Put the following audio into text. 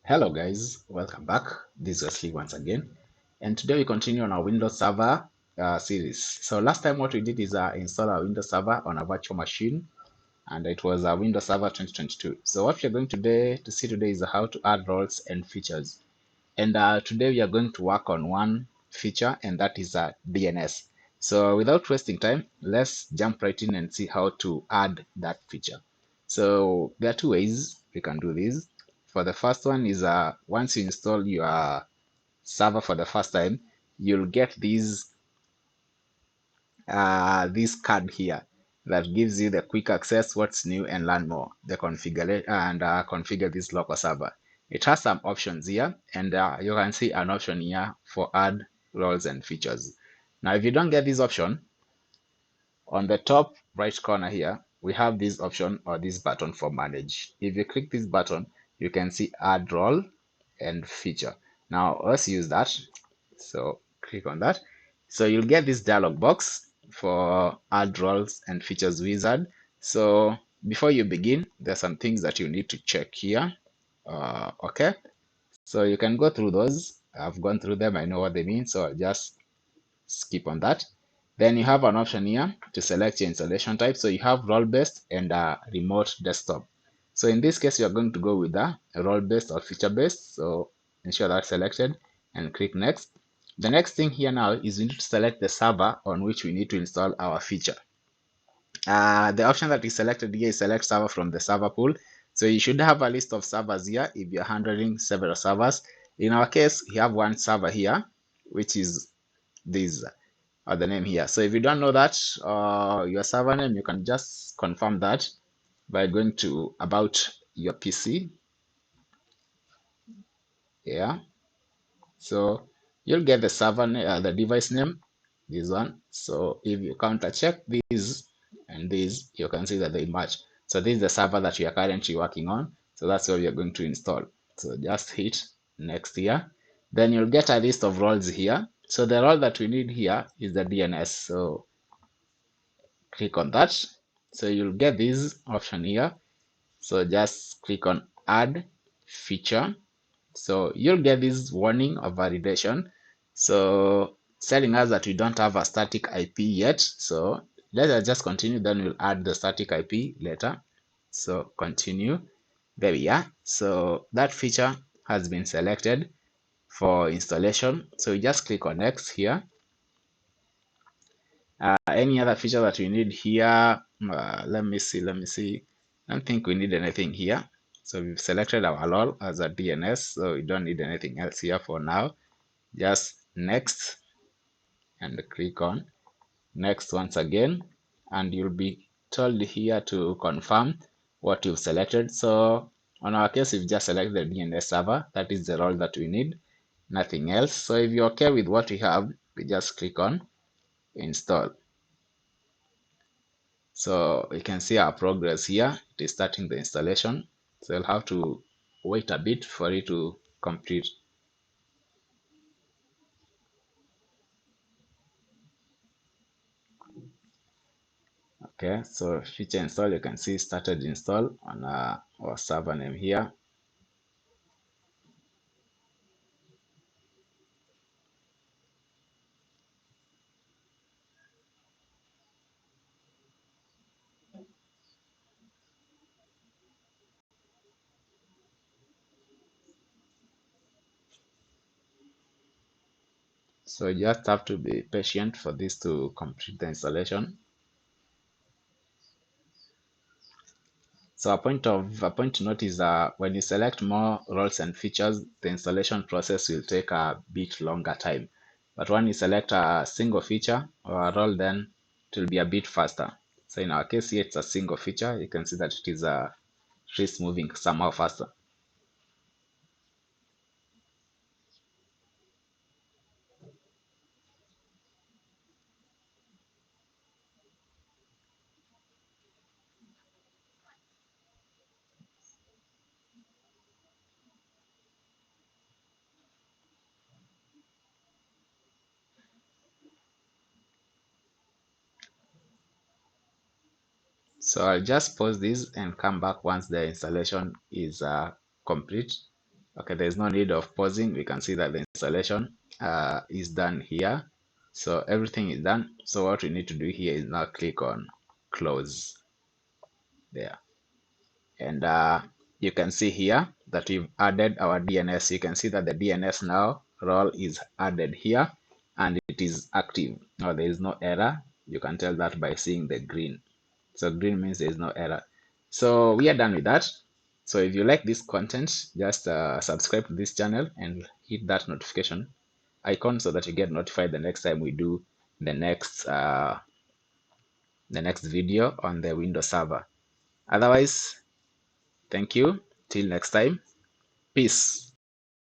Hello guys, welcome back. This is Wesley once again, and today we continue on our Windows Server series. So last time what we did is install our Windows Server on a virtual machine, and it was a Windows Server 2022. So what we're going to see today is how to add roles and features. And today we are going to work on one feature, and that is DNS. So without wasting time, let's jump right in and see how to add that feature. So there are two ways we can do this. For the first one is once you install your server for the first time, you'll get this card here that gives you the quick access, what's new, and learn more, the configure and configure this local server. It has some options here, and you can see an option here for add roles and features. Now, if you don't get this option, on the top right corner here, we have this option or this button for manage. If you click this button, you can see add role and feature. Now, let's use that. So click on that. So you'll get this dialog box for add roles and features wizard. So before you begin, there's some things that you need to check here. Okay, so you can go through those. I've gone through them. I know what they mean. So I'll just skip on that. Then you have an option here to select your installation type. So you have role-based and remote desktop. So in this case, you're going to go with the role-based or feature-based. So ensure that's selected and click next. The next thing here now is we need to select the server on which we need to install our feature. The option that is selected here is select server from the server pool. So you should have a list of servers here if you're handling several servers. In our case, we have one server here, which is this the name here. So if you don't know that your server name, you can just confirm that by going to about your PC. Yeah. So you'll get the server name, the device name, this one. So if you counter check these and these, you can see that they match. So this is the server that we are currently working on. So that's what we are going to install. So just hit next here. Then you'll get a list of roles here. So the role that we need here is the DNS. So click on that. So you'll get this option here. So just click on add feature. So you'll get this warning of validation. So telling us that we don't have a static IP yet. So let's just continue, then we'll add the static IP later. So continue. There we are. So that feature has been selected for installation. So you just click on next here. Any other feature that we need here? Let me see. I don't think we need anything here. So we've selected our role as a DNS, so we don't need anything else here for now. Just next and click on next once again, and you'll be told here to confirm what you've selected. So on our case, we've just selected the DNS server. That is the role that we need, nothing else. So if you're okay with what we have, we just click on install. So you can see our progress here. It is starting the installation. So you'll have to wait a bit for it to complete. Okay, so feature install, you can see started install on our server name here. So you just have to be patient for this to complete the installation. So a point to note is when you select more roles and features, the installation process will take a bit longer time. But when you select a single feature or a role, then it will be a bit faster. So in our case here, it's a single feature. You can see that it is moving somehow faster. So I'll just pause this and come back once the installation is complete. Okay, there's no need of pausing. We can see that the installation is done here. So everything is done. So what we need to do here is now click on close there. And you can see here that we've added our DNS. You can see that the DNS now role is added here and it is active. Now there is no error. You can tell that by seeing the green. So green means there is no error. So we are done with that. So if you like this content, just subscribe to this channel and hit that notification icon so that you get notified the next time we do the next video on the Windows server. Otherwise, thank you. Till next time. Peace.